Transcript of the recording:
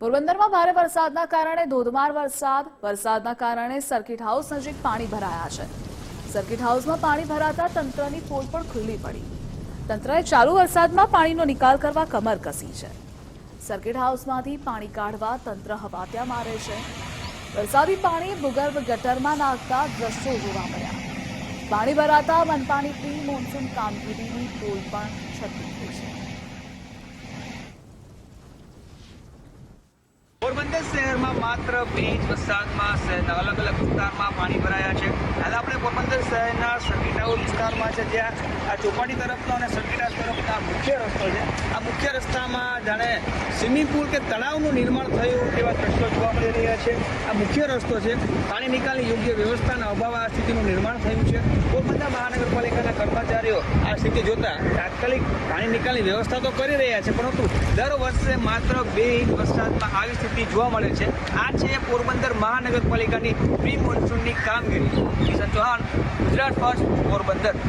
પોરબંદરમાં ભારે વરસાદના કારણે ધોધમાર વરસાદના કારણે સર્કિટ હાઉસ નજીક પાણી ભરાયા છે। સર્કિટ હાઉસમાં પાણી ભરાતા તંત્રની પોલ પણ ખુલ્લી પડી। તંત્રએ ચાલુ વરસાદમાં પાણીનો નિકાલ કરવા કમર કસી છે। સર્કિટ હાઉસમાંથી પાણી કાઢવા તંત્ર હવાત્યા મારે છે। વરસાદી પાણી ભૂગર્ભ ગટરમાં નાખતા દ્રશ્યો જોવા મળ્યા। પાણી ભરાતા મનપાની પ્રી મોન્સૂન કામગીરીની પોલ પણ છતી થઈ છે। પોરબંદર શહેરમાં માત્ર 2 ઇંચ વરસાદમાં શહેરના અલગ અલગ વિસ્તારમાં પાણી ભરાયા છે। હાલ આપણે પોરબંદર શહેરના સર્કિટ હાઉસ વિસ્તારમાં છે, જ્યાં આ ચોપાટી તરફનો અને સર્કિટ હાઉસ તરફનો આ મુખ્ય રસ્તો છે। આ મુખ્ય રસ્તામાં જાણે સ્વિમિંગ પુલ કે તળાવનું નિર્માણ થયું તેવા દ્રશ્યો જોવા મળી રહ્યા છે। આ મુખ્ય રસ્તો છે, પાણી નિકાલની યોગ્ય વ્યવસ્થાના અભાવ આ સ્થિતિનું નિર્માણ થયું છે। પોરબંદર મહાનગરપાલિકાના કર્મચારીઓ આ સ્થિતિ જોતા તાત્કાલિક પાણી નિકાલની વ્યવસ્થા તો કરી રહ્યા છે, પરંતુ દર વર્ષે માત્ર 2 ઇંચ વરસાદમાં આવી સ્થિતિ જોવા મળે છે। આ છે પોરબંદર મહાનગરપાલિકાની પ્રી મોન્સૂનની કામગીરી। કિશન ચૌહાણ, ગુજરાત ફર્સ્ટ, પોરબંદર।